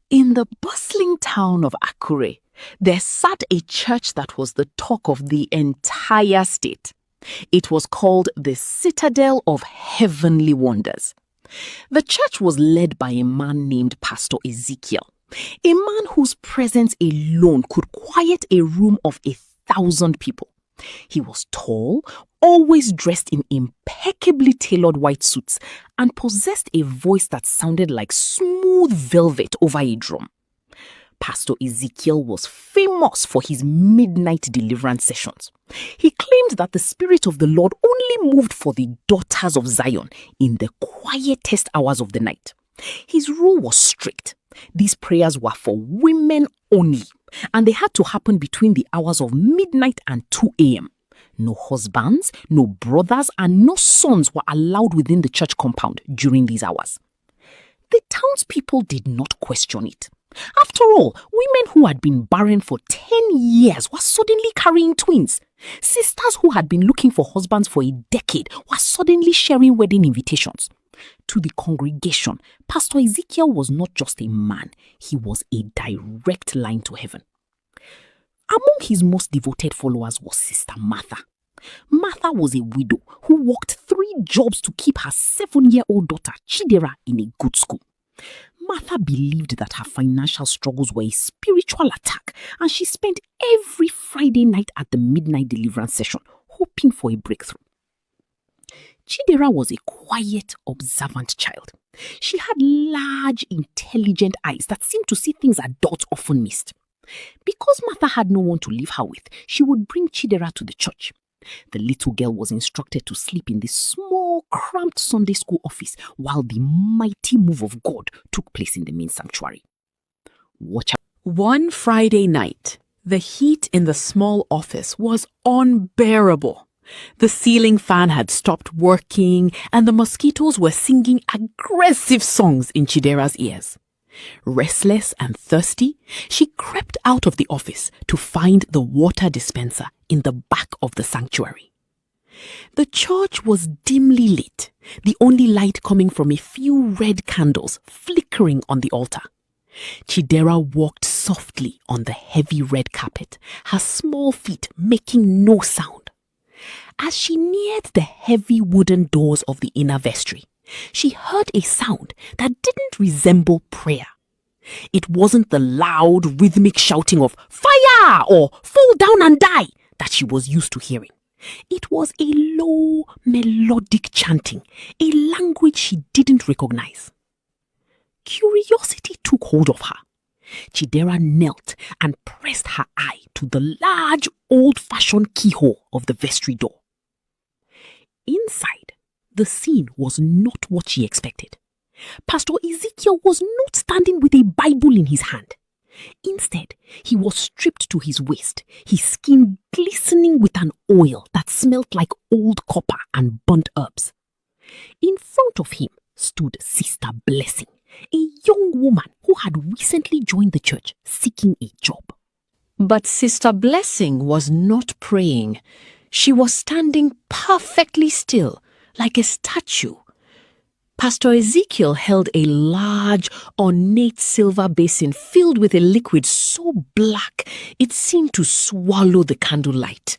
In the bustling town of Akure, there sat a church that was the talk of the entire state. It was called the Citadel of Heavenly Wonders. The church was led by a man named Pastor Ezekiel, a man whose presence alone could quiet a room of 1,000 people. He was tall, always dressed in impeccably tailored white suits, and possessed a voice that sounded like smooth velvet over a drum. Pastor Ezekiel was famous for his midnight deliverance sessions. He claimed that the Spirit of the Lord only moved for the daughters of Zion in the quietest hours of the night. His rule was strict. These prayers were for women only, and they had to happen between the hours of midnight and 2 a.m. No husbands, no brothers, and no sons were allowed within the church compound during these hours. The townspeople did not question it. After all, women who had been barren for 10 years were suddenly carrying twins. Sisters who had been looking for husbands for a decade were suddenly sharing wedding invitations. To the congregation, Pastor Ezekiel was not just a man, he was a direct line to heaven. Among his most devoted followers was Sister Martha. Martha was a widow who worked 3 jobs to keep her 7-year-old daughter Chidera in a good school. Martha believed that her financial struggles were a spiritual attack, and she spent every Friday night at the midnight deliverance session hoping for a breakthrough. Chidera was a quiet, observant child. She had large, intelligent eyes that seemed to see things adults often missed. Because Martha had no one to leave her with, she would bring Chidera to the church. The little girl was instructed to sleep in the small, cramped Sunday school office while the mighty move of God took place in the main sanctuary. Watch out. One Friday night, the heat in the small office was unbearable. The ceiling fan had stopped working, and the mosquitoes were singing aggressive songs in Chidera's ears. Restless and thirsty, she crept out of the office to find the water dispenser in the back of the sanctuary. The church was dimly lit, the only light coming from a few red candles flickering on the altar. Chidera walked softly on the heavy red carpet, her small feet making no sound. As she neared the heavy wooden doors of the inner vestry, she heard a sound that didn't resemble prayer. It wasn't the loud, rhythmic shouting of "Fire!" or "Fall down and die!" that she was used to hearing. It was a low, melodic chanting, a language she didn't recognize. Curiosity took hold of her. Chidera knelt and pressed her eye to the large, old-fashioned keyhole of the vestry door. Inside, the scene was not what she expected. Pastor Ezekiel was not standing with a Bible in his hand. Instead, he was stripped to his waist, his skin glistening with an oil that smelt like old copper and burnt herbs. In front of him stood Sister Blessing, a young woman who had recently joined the church seeking a job. But Sister Blessing was not praying. She was standing perfectly still, like a statue. Pastor Ezekiel held a large, ornate silver basin filled with a liquid so black it seemed to swallow the candlelight.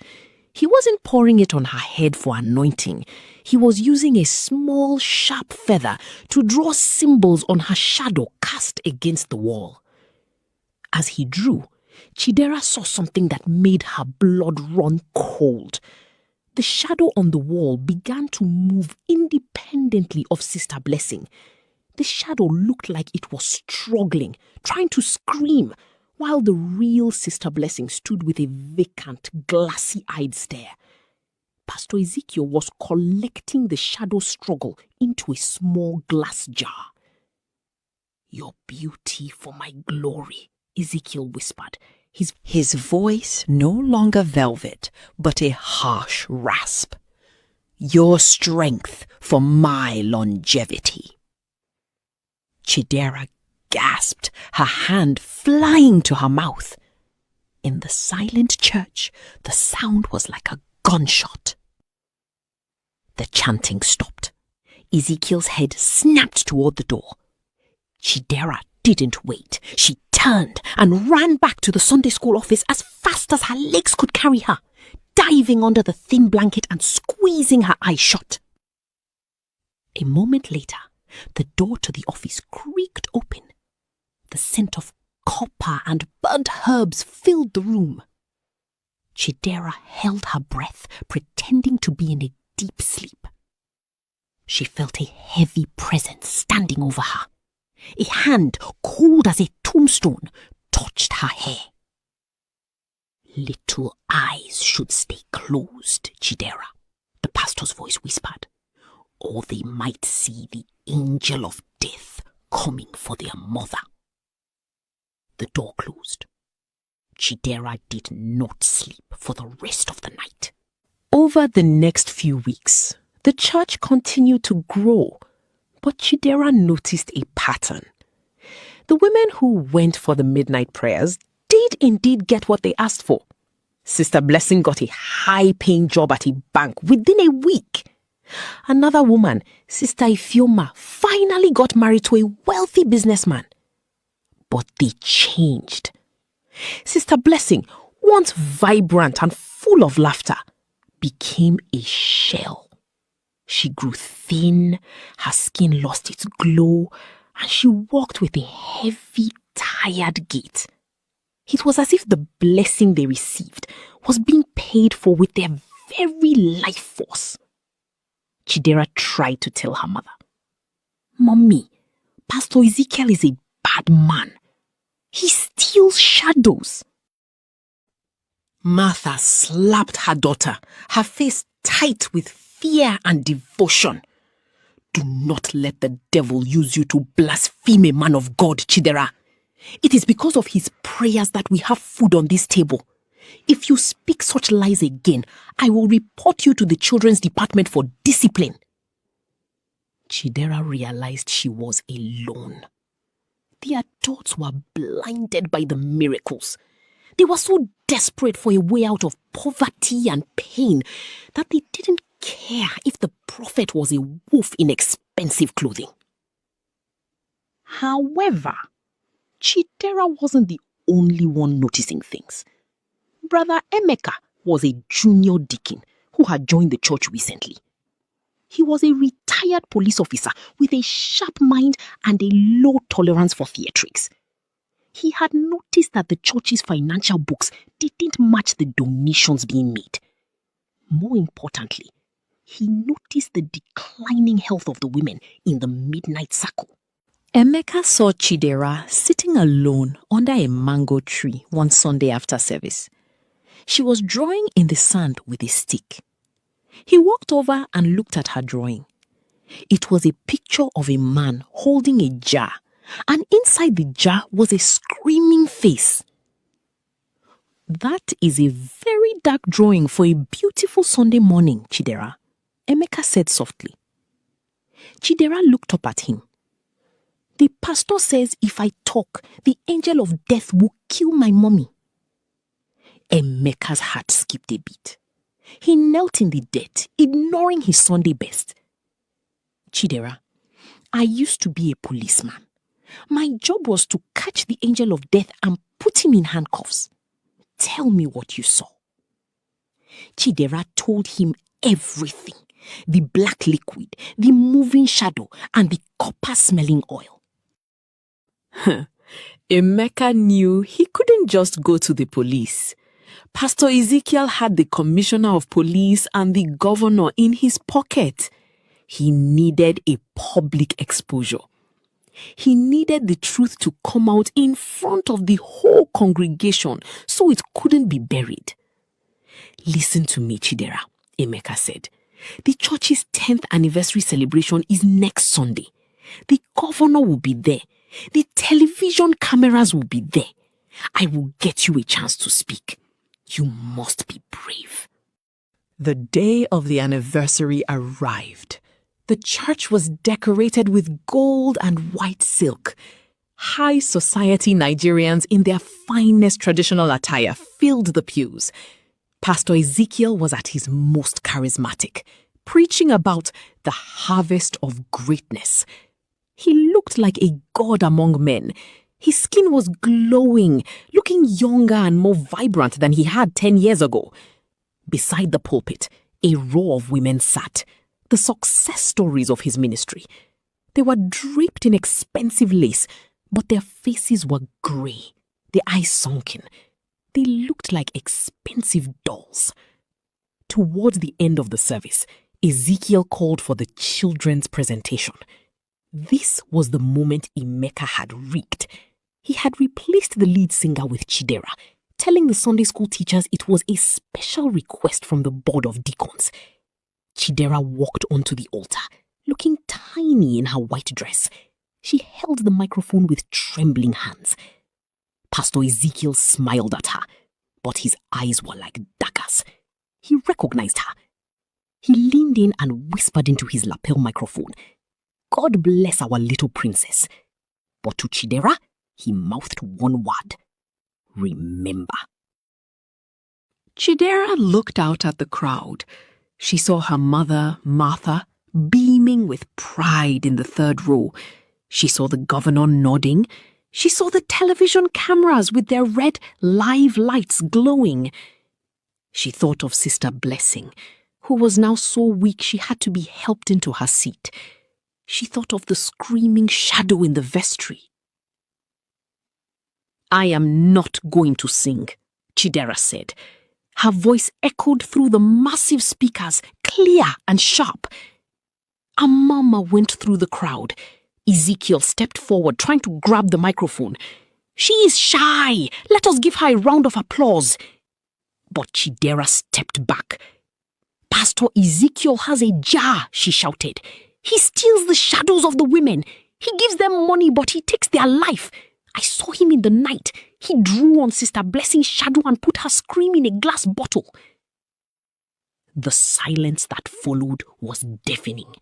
He wasn't pouring it on her head for anointing. He was using a small, sharp feather to draw symbols on her shadow cast against the wall. As he drew, Chidera saw something that made her blood run cold. The shadow on the wall began to move independently of Sister Blessing. The shadow looked like it was struggling, trying to scream, while the real Sister Blessing stood with a vacant, glassy-eyed stare. Pastor Ezekiel was collecting the shadow struggle into a small glass jar. "Your beauty for my glory," Ezekiel whispered, his voice no longer velvet, but a harsh rasp. "Your strength for my longevity." Chidera gasped, her hand flying to her mouth. In the silent church, the sound was like a gunshot. The chanting stopped. Ezekiel's head snapped toward the door. Chidera didn't wait. She turned and ran back to the Sunday school office as fast as her legs could carry her, diving under the thin blanket and squeezing her eyes shut. A moment later, the door to the office creaked open. The scent of copper and burnt herbs filled the room. Chidera held her breath, pretending to be in a deep sleep. She felt a heavy presence standing over her. A hand, cold as a tombstone, touched her hair. "Little eyes should stay closed, Chidera," the pastor's voice whispered, "or they might see the angel of death coming for their mother." The door closed. Chidera did not sleep for the rest of the night. Over the next few weeks, the church continued to grow, but Chidera noticed a pattern. The women who went for the midnight prayers did indeed get what they asked for. Sister Blessing got a high-paying job at a bank within a week. Another woman, Sister Ifeoma, finally got married to a wealthy businessman. But they changed. Sister Blessing, once vibrant and full of laughter, became a shell. She grew thin, her skin lost its glow, and she walked with a heavy, tired gait. It was as if the blessing they received was being paid for with their very life force. Chidera tried to tell her mother, "Mommy, Pastor Ezekiel is a bad man. He steals shadows." Martha slapped her daughter, her face tight with fear and devotion. "Do not let the devil use you to blaspheme a man of God, Chidera. It is because of his prayers that we have food on this table. If you speak such lies again, I will report you to the children's department for discipline." Chidera realized she was alone. The adults were blinded by the miracles. They were so desperate for a way out of poverty and pain that they didn't care if the prophet was a wolf in expensive clothing. However, Chidera wasn't the only one noticing things. Brother Emeka was a junior deacon who had joined the church recently. He was a retired police officer with a sharp mind and a low tolerance for theatrics. He had noticed that the church's financial books didn't match the donations being made. More importantly, he noticed the declining health of the women in the midnight circle. Emeka saw Chidera sitting alone under a mango tree one Sunday after service. She was drawing in the sand with a stick. He walked over and looked at her drawing. It was a picture of a man holding a jar, and inside the jar was a screaming face. "That is a very dark drawing for a beautiful Sunday morning, Chidera," Emeka said softly. Chidera looked up at him. "The pastor says if I talk, the angel of death will kill my mommy." Emeka's heart skipped a beat. He knelt in the dirt, ignoring his Sunday best. "Chidera, I used to be a policeman. My job was to catch the angel of death and put him in handcuffs. Tell me what you saw." Chidera told him everything. The black liquid, the moving shadow, and the copper-smelling oil. Emeka knew he couldn't just go to the police. Pastor Ezekiel had the commissioner of police and the governor in his pocket. He needed a public exposure. He needed the truth to come out in front of the whole congregation so it couldn't be buried. "Listen to me, Chidera," Emeka said. "The church's 10th anniversary celebration is next Sunday. The governor will be there. The television cameras will be there. I will get you a chance to speak. You must be brave." The day of the anniversary arrived. The church was decorated with gold and white silk. High society Nigerians in their finest traditional attire filled the pews. Pastor Ezekiel was at his most charismatic, preaching about the harvest of greatness. He looked like a god among men, His skin was glowing, looking younger and more vibrant than he had 10 years ago. Beside the pulpit, a row of women sat, the success stories of his ministry. They were draped in expensive lace, but their faces were grey, their eyes sunken. They looked like expensive dolls. Towards the end of the service, Ezekiel called for the children's presentation. This was the moment Emeka had rigged. He had replaced the lead singer with Chidera, telling the Sunday school teachers it was a special request from the board of deacons. Chidera walked onto the altar, looking tiny in her white dress. She held the microphone with trembling hands. Pastor Ezekiel smiled at her, but his eyes were like daggers. He recognized her. He leaned in and whispered into his lapel microphone, "God bless our little princess." But to Chidera, he mouthed one word: remember. Chidera looked out at the crowd. She saw her mother, Martha, beaming with pride in the third row. She saw the governor nodding. She saw the television cameras with their red live lights glowing. She thought of Sister Blessing, who was now so weak she had to be helped into her seat. She thought of the screaming shadow in the vestry. "I am not going to sing," Chidera said. Her voice echoed through the massive speakers, clear and sharp. A murmur went through the crowd. Ezekiel stepped forward, trying to grab the microphone. "She is shy. Let us give her a round of applause." But Chidera stepped back. "Pastor Ezekiel has a jar," she shouted. "He steals the shadows of the women. He gives them money, but he takes their life. I saw him in the night. He drew on Sister Blessing's shadow and put her scream in a glass bottle." The silence that followed was deafening.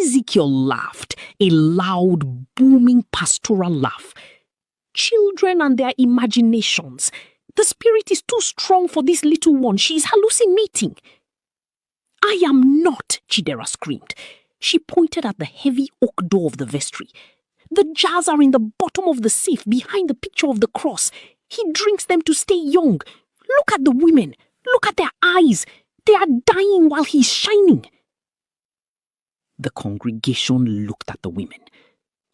Ezekiel laughed, a loud, booming pastoral laugh. "Children and their imaginations. The spirit is too strong for this little one. She is hallucinating." "I am not," Chidera screamed. She pointed at the heavy oak door of the vestry. "The jars are in the bottom of the safe behind the picture of the cross. He drinks them to stay young. Look at the women. Look at their eyes. They are dying while he's shining." The congregation looked at the women.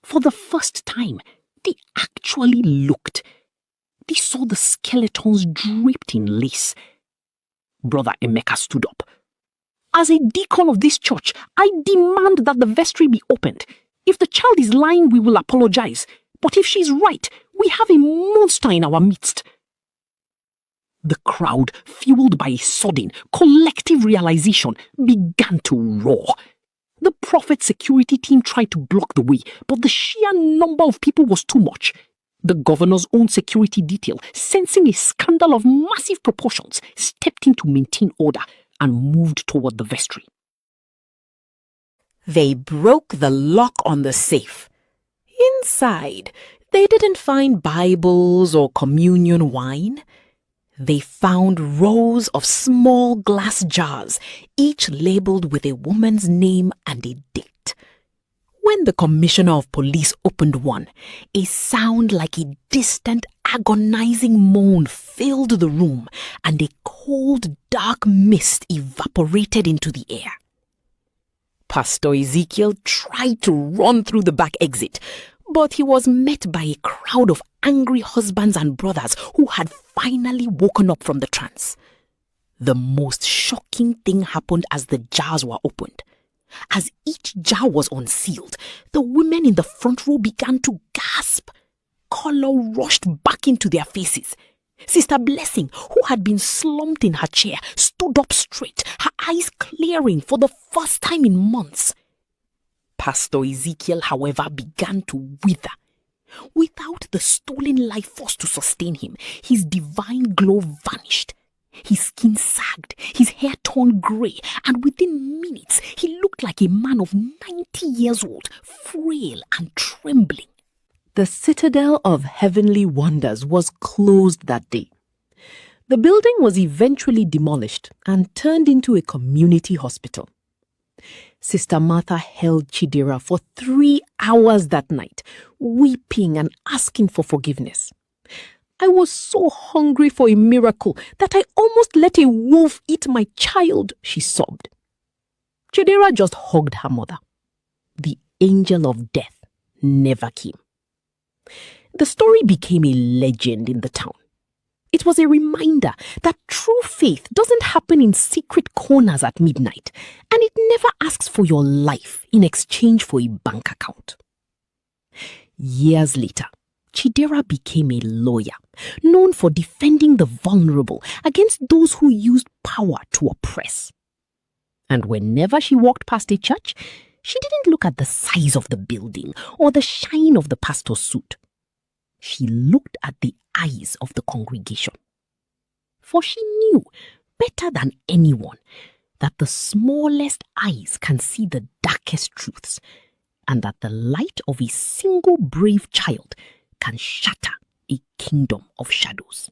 For the first time, they actually looked. They saw the skeletons draped in lace. Brother Emeka stood up. "As a deacon of this church, I demand that the vestry be opened. If the child is lying, we will apologize. But if she's right, we have a monster in our midst." The crowd, fueled by a sudden, collective realization, began to roar. The prophet's security team tried to block the way, but the sheer number of people was too much. The governor's own security detail, sensing a scandal of massive proportions, stepped in to maintain order and moved toward the vestry. They broke the lock on the safe. Inside, they didn't find Bibles or communion wine. They found rows of small glass jars, each labeled with a woman's name and a date. When the commissioner of police opened one, a sound like a distant, agonizing moan filled the room, and a cold, dark mist evaporated into the air. Pastor Ezekiel tried to run through the back exit, but he was met by a crowd of angry husbands and brothers who had finally woken up from the trance. The most shocking thing happened as the jars were opened. As each jar was unsealed, the women in the front row began to gasp. Color rushed back into their faces. Sister Blessing, who had been slumped in her chair, stood up straight, her eyes clearing for the first time in months. Pastor Ezekiel, however, began to wither. Without the stolen life force to sustain him, his divine glow vanished. His skin sagged, his hair turned grey, and within minutes he looked like a man of 90 years old, frail and trembling. The Citadel of Heavenly Wonders was closed that day. The building was eventually demolished and turned into a community hospital. Sister Martha held Chidera for 3 hours that night, weeping and asking for forgiveness. I was so hungry for a miracle that I almost let a wolf eat my child, she sobbed. Chidera just hugged her mother. The angel of death never came. The story became a legend in the town. It was a reminder that true faith doesn't happen in secret corners at midnight, and it never asks for your life in exchange for a bank account. Years later, Chidera became a lawyer, known for defending the vulnerable against those who used power to oppress. And whenever she walked past a church, she didn't look at the size of the building or the shine of the pastor's suit. She looked at the eyes of the congregation. For she knew better than anyone that the smallest eyes can see the darkest truths, and that the light of a single brave child can shatter a kingdom of shadows.